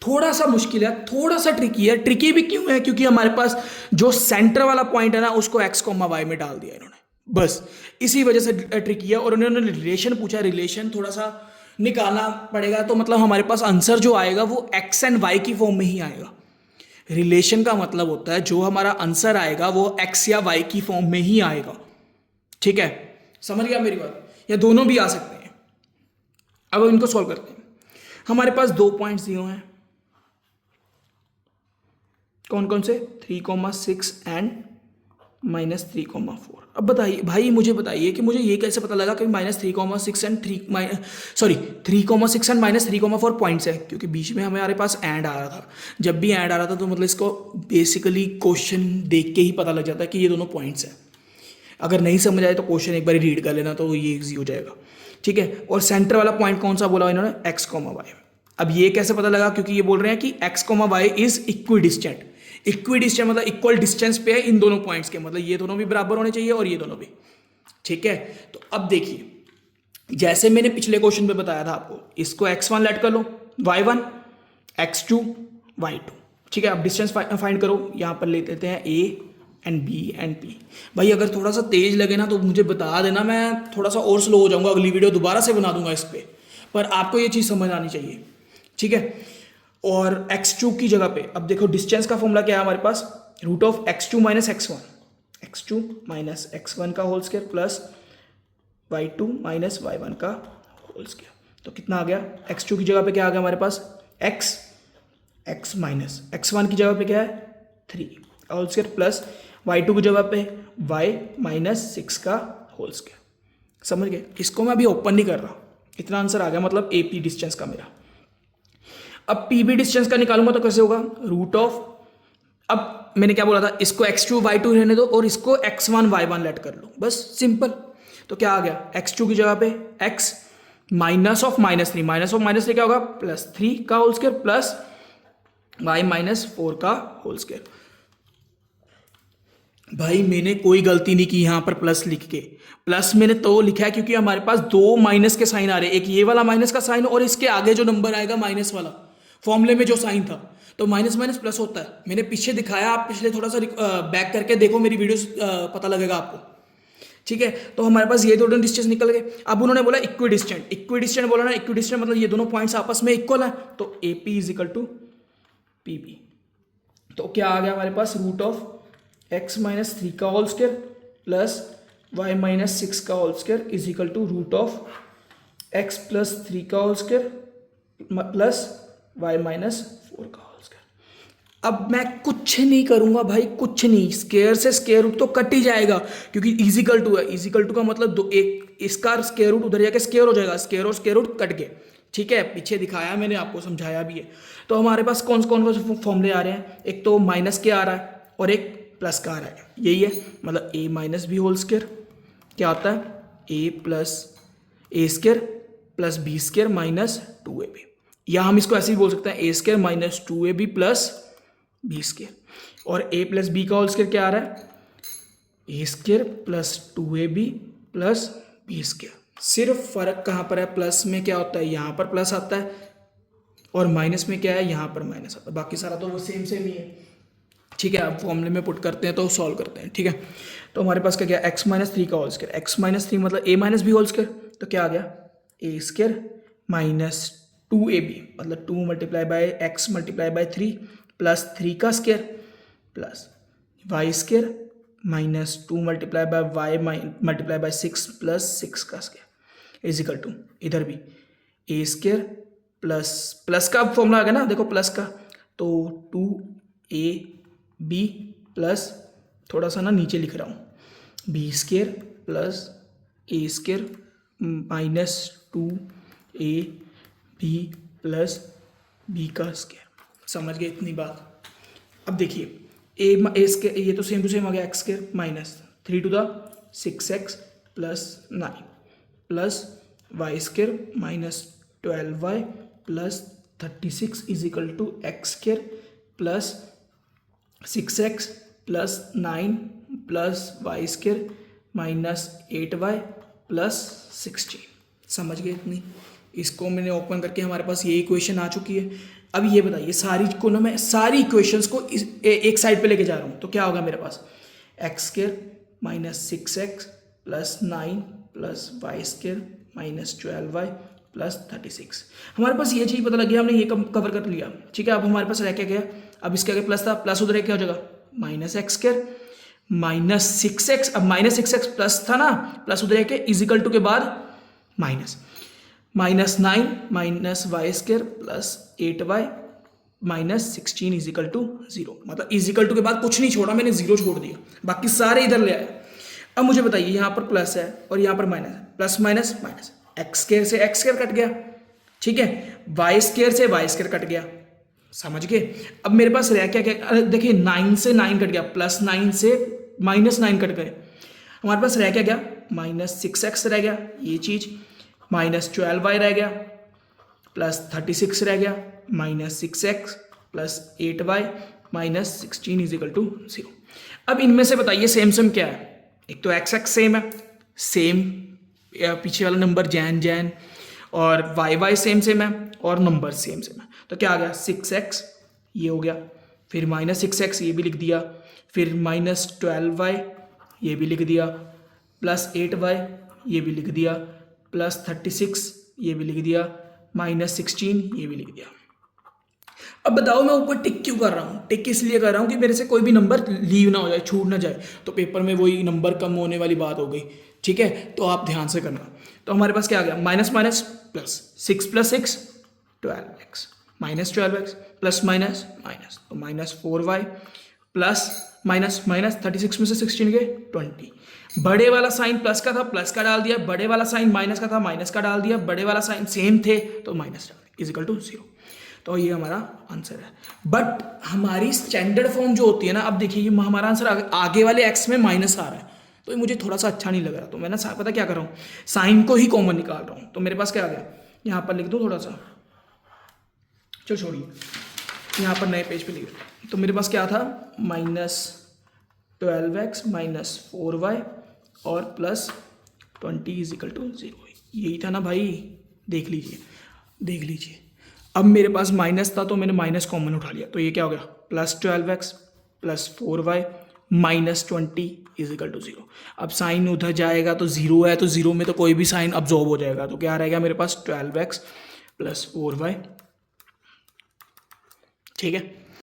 थोड़ा सा मुश्किल है, थोड़ा सा ट्रिकी है। ट्रिकी भी क्यों है? क्योंकि हमारे पास जो सेंटर वाला पॉइंट है ना, उसको एक्स कॉमा वाई में डाल दिया इन्होंने, बस इसी वजह से ट्रिकी है। और उन्होंने रिलेशन पूछा, रिलेशन थोड़ा सा निकालना पड़ेगा, तो मतलब हमारे पास आंसर जो आएगा वो एक्स एंड वाई की फॉर्म में ही आएगा। रिलेशन का मतलब होता है जो हमारा आंसर आएगा वो एक्स या वाई की फॉर्म में ही आएगा, ठीक है? समझ गया मेरी बात? या दोनों भी आ सकते हैं। अब इनको सॉल्व करते हैं। हमारे पास 2 पॉइंट्स दिए हैं, कौन कौन से? 3,6 एंड -3,4। अब बताइए भाई, मुझे बताइए कि मुझे ये कैसे पता लगा कि -3,6 एंड 3,6 एंड -3,4 पॉइंट्स है? क्योंकि बीच में हमारे पास एंड आ रहा था। जब भी एंड आ रहा था तो मतलब इसको बेसिकली क्वेश्चन देख के ही पता लग जाता है कि ये दोनों पॉइंट्स हैं। अगर नहीं समझ आए तो क्वेश्चन एक बार रीड कर लेना, तो ये ईजी हो जाएगा, ठीक है? और सेंटर वाला पॉइंट कौन सा बोला इन्होंने? X comma Y. अब ये कैसे पता लगा? क्योंकि ये बोल रहे हैं कि X comma Y is equidistant. Equidistance मतलब इक्वल डिस्टेंस पे है इन दोनों पॉइंट्स के, मतलब ये दोनों भी बराबर होने चाहिए और ये दोनों भी, ठीक है? तो अब देखिए, जैसे मैंने पिछले क्वेश्चन पे बताया था आपको, इसको x1 लेट कर लो, y1, x2, y2, ठीक है? अब डिस्टेंस फाइंड करो। यहाँ पर ले लेते हैं a and b and p। भाई अगर थोड़ा सा तेज लगे ना तो मुझे बता देना, मैं थोड़ा सा और स्लो हो जाऊंगा, अगली वीडियो दोबारा से बना दूंगा इस पर आपको ये चीज़ समझ आनी चाहिए, ठीक है? और x2 की जगह पे अब देखो, डिस्टेंस का फॉर्मूला क्या है हमारे पास? Root of x2 minus x1, x2 minus x1 का whole square plus y2 minus y1 का होल स्क्वायर। तो कितना आ गया? x2 की जगह पे क्या आ गया हमारे पास? x माइनस x1 की जगह पे क्या है? 3 का होल स्क्वायर प्लस y2 की जगह पे y माइनस 6 का होल स्क्वायर। समझ गए? इसको मैं अभी ओपन नहीं कर रहा, इतना आंसर आ गया, मतलब AP डिस्टेंस का मेरा। अब PB डिस्टेंस का निकालूंगा तो कैसे होगा? रूट ऑफ, अब मैंने क्या बोला था, इसको x2 y2 रहने दो और इसको x1 y1 लेट कर लो, बस सिंपल। तो क्या आ गया? x2 की जगह पे x minus of -3, minus of -3 क्या होगा? +3 का होल स्क्वायर प्लस y -4 का होल स्क्वायर। भाई मैंने कोई गलती नहीं की यहाँ पर प्लस लिख के। प्लस मैंने तो लिखा है क्योंकि हमारे पास 2 माइनस के साइन आ रहे हैं, एक ये वाला माइनस का साइन और इसके आगे जो नंबर आएगा माइनस वाला, फॉर्मूले में जो साइन था, तो माइनस माइनस प्लस होता है। मैंने पीछे दिखाया, आप पिछले थोड़ा सा बैक करके देखो मेरी वीडियोस, पता लगेगा आपको, ठीक है? तो हमारे पास ये दोनों डिस्टेंस निकल गए। अब उन्होंने बोला इक्वी डिस्टेंट, इक्वी डिस्टेंट बोला ना, इक्वी डिस्टेंट मतलब ये दोनों पॉइंट्स आपस में इक्वल है, तो AP is equal to PB। तो क्या आ गया हमारे पास? रूट ऑफ x माइनस 3 का whole square plus y minus 6 का whole square is equal to root of x plus 3 का whole square plus y minus 4 का होल स्क्वायर। अब मैं कुछ नहीं करूंगा भाई, कुछ नहीं, स्क्वायर से स्क्वायर रूट तो कट ही जाएगा, क्योंकि इजिकल टू है। इजिकल टू का मतलब दो, एक इसका स्क्वायर रूट उधर जाके स्क्वायर हो जाएगा, स्क्वायर और स्क्वायर रूट कट गए, ठीक है? पीछे दिखाया मैंने आपको, समझाया भी है। तो हमारे पास कौन कौन से फॉर्मूले आ रहे हैं? एक तो माइनस के आ रहा है और एक प्लस का आ रहा है, यही है, मतलब a minus B whole square क्या होता है? a plus A square plus B square minus 2ab, या हम इसको ऐसे ही बोल सकते हैं a square minus 2ab plus B square. और a प्लस बी का होल स्क्वायर क्या आ रहा है? a square plus 2ab plus B square. सिर्फ फर्क कहाँ पर है? प्लस में क्या होता है? यहाँ पर प्लस आता है, और माइनस में क्या है? यहाँ पर माइनस आता है। बाकी सारा तो वो सेम सेम ही है, ठीक है? अब फॉर्मूले में पुट करते हैं तो सॉल्व करते हैं, ठीक है? तो हमारे पास क्या गया? x माइनस 3 का होल स्क्वायर, x माइनस 3 मतलब a minus B whole square, तो क्या आ गया? a स्क्वायर माइनस 2ab मतलब 2 multiply by x multiply by 3 plus 3 का square plus y square minus 2 multiply by y multiply by 6 plus 6 का square is equal to, इधर भी a स्क्वायर प्लस प्लस का फॉर्मूला आ गया ना, देखो प्लस का, तो 2ab प्लस थोड़ा सा ना नीचे लिख रहा हूँ, B square plus A square minus 2ab plus B का स्क्वायर। समझ गए इतनी बात? अब देखिए ए स्क्वायर, ये तो सेम टू सेम आ गया, X square minus 3 to the 6x plus 9 plus Y square minus 12y plus 36 is equal to X square plus 6x plus 9 plus Y square minus 8y plus 16। समझ गए इतनी? इसको मैंने open करके हमारे पास ये इक्वेशन आ चुकी है। अब ये बताइए, सारी को ना मैं सारी इक्वेशंस को एक साइड पे लेके जा रहा हूँ, तो क्या होगा मेरे पास, X square minus 6x plus 9 plus Y square minus 12y plus 36। हमारे पास ये चीज़ पता लग गया, हमने ये कवर कर लिया, ठीक है। अब हमारे पास रह क्या गया, अब इसके आगे प्लस था, प्लस उधर क्या हो जाएगा, minus x square minus 6x, अब माइनस 6x प्लस था ना, प्लस उधर के इजिकल टू के बाद minus, minus 9 minus Y square plus 8y minus 16 is equal to 0। मतलब इजिकल टू के बाद कुछ नहीं छोड़ा मैंने, जीरो छोड़ दिया, बाकी सारे इधर ले आए। अब मुझे बताइए, यहाँ पर प्लस है और यहाँ पर माइनस है, plus minus minus, x square से एक्स स्क्र कट गया, ठीक है, वाई स्क्र से वाई स्क्र कट गया, समझ गए। अब मेरे पास रह क्या क्या, देखिए 9 से 9 कट गया, प्लस 9 से माइनस 9 कट गए, हमारे पास रह क्या गया, माइनस 6x रह गया, ये चीज माइनस 12y रह गया, प्लस 36 रह गया, minus 6x plus 8y minus 16 is equal to 0। अब इनमें से बताइए सेम सेम क्या है, एक तो एक्स एक्स सेम है, सेम पीछे वाला नंबर जैन जैन, और वाई वाई सेम सेम है, और नंबर सेम सेम है, तो क्या आ गया 6x ये हो गया, फिर माइनस 6x ये भी लिख दिया, फिर माइनस 12y ये भी लिख दिया, प्लस 8y ये भी लिख दिया, प्लस 36 ये भी लिख दिया, माइनस 16 ये भी लिख दिया। अब बताओ मैं ऊपर टिक क्यों कर रहा हूँ, टिक इसलिए कर रहा हूँ कि मेरे से कोई भी नंबर लीव ना हो जाए, छूट ना जाए, तो पेपर में वही नंबर कम होने वाली बात हो गई, ठीक है, तो आप ध्यान से करना। तो हमारे पास क्या आ गया, minus minus plus, 6 plus 6 12x minus 12x plus minus minus, तो minus 4y plus minus minus 36 में से 16 गए 20, बड़े वाला साइन प्लस का था प्लस का डाल दिया, बड़े वाला साइन माइनस का था माइनस का डाल दिया, बड़े वाला साइन सेम थे तो माइनस डाल दिया, इजिकल टू 0। तो ये हमारा आंसर है। बट हमारी स्टैंडर्ड फॉर्म जो होती है ना, अब देखिए ये हमारा आंसर आगे वाले एक्स में माइनस आ रहा है, तो ये मुझे थोड़ा सा अच्छा नहीं लग रहा, तो मैं ना पता क्या कर रहा हूँ, साइन को ही कॉमन निकाल रहा हूँ। तो मेरे पास क्या आ गया, यहाँ पर लिख दूँ थोड़ा सा, चलो छोड़िए, यहाँ पर नए पेज पे लिख, तो मेरे पास क्या था, माइनस 12x माइनस 4y और प्लस 20 इजिकल टू 0, यही था ना भाई, देख लीजिए देख लीजिए। अब मेरे पास माइनस था तो मैंने माइनस कॉमन उठा लिया, तो ये क्या हो गया, plus 12x plus 4y minus 20 equal to 0। अब साइन उधर जाएगा तो 0 है, तो 0 में तो कोई भी साइन अब्जॉर्ब हो जाएगा, तो क्या रहेगा मेरे पास 12x प्लस 4y, ठीक है।